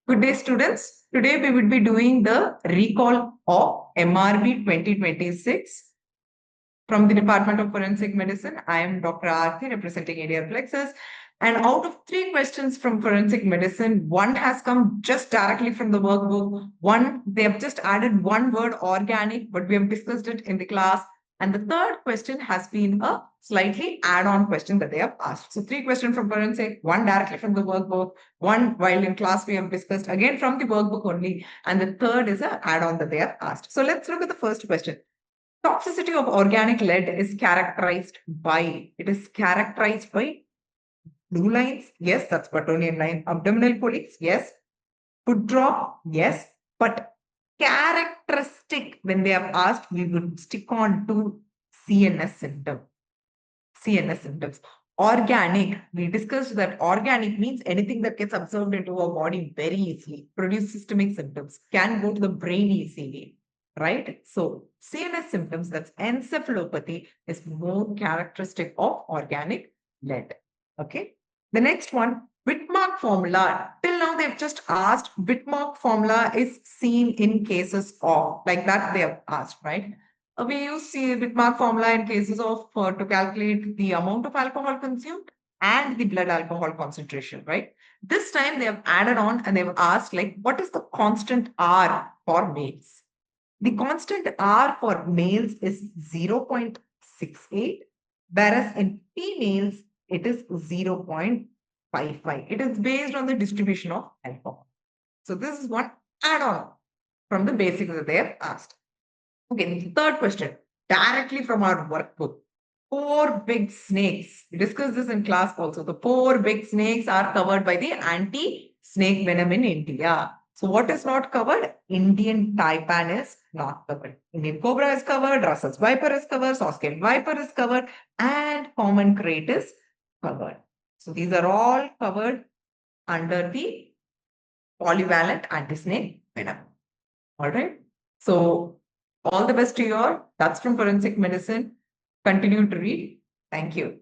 Good day, students. Today we will be doing the recall of MRB 2026 from the Department of Forensic Medicine. I am Dr. Aarti representing ADRPLEXUS. And out of 3 questions from Forensic Medicine, one has come just directly from the workbook. One, they have just added one word organic, but we have discussed it in the class. And the third question has been a slightly add-on question that they have asked. So 3 questions from Forensic, one directly from the workbook, one while in class we have discussed again from the workbook only, and the third is an add-on that they have asked. So let's look at the first question. Toxicity of organic lead is characterized by blue lines. Yes, that's Pattonian line. Abdominal colics. Yes. Foot drop. Yes. But characteristic, when they have asked, we would stick on to CNS symptom. CNS symptoms. Organic, we discussed that organic means anything that gets absorbed into our body very easily, produce systemic symptoms, can go to the brain easily. Right? So CNS symptoms, that's encephalopathy, is more characteristic of organic lead. Okay. The next one, Whitmark formula. Till now, they've just asked Whitmark formula is seen in cases of, like that they have asked, right? We use Whitmark formula in cases of to calculate the amount of alcohol consumed and the blood alcohol concentration, right? This time they have added on and they've asked, like, what is the constant R for males? The constant R for males is 0.68, whereas in females, it is 0.55. It is based on the distribution of alcohol. So this is one add-on from the basics that they have asked. Okay, the third question, directly from our workbook. 4 big snakes. We discussed this in class also. The 4 big snakes are covered by the anti-snake venom in India. So what is not covered? Indian taipan is not covered. Indian cobra is covered, Russell's viper is covered, Soskin viper is covered, and common crate is covered. So these are all covered under the polyvalent anti-snake venom. All right. So all the best to you all. That's from Forensic Medicine. Continue to read. Thank you.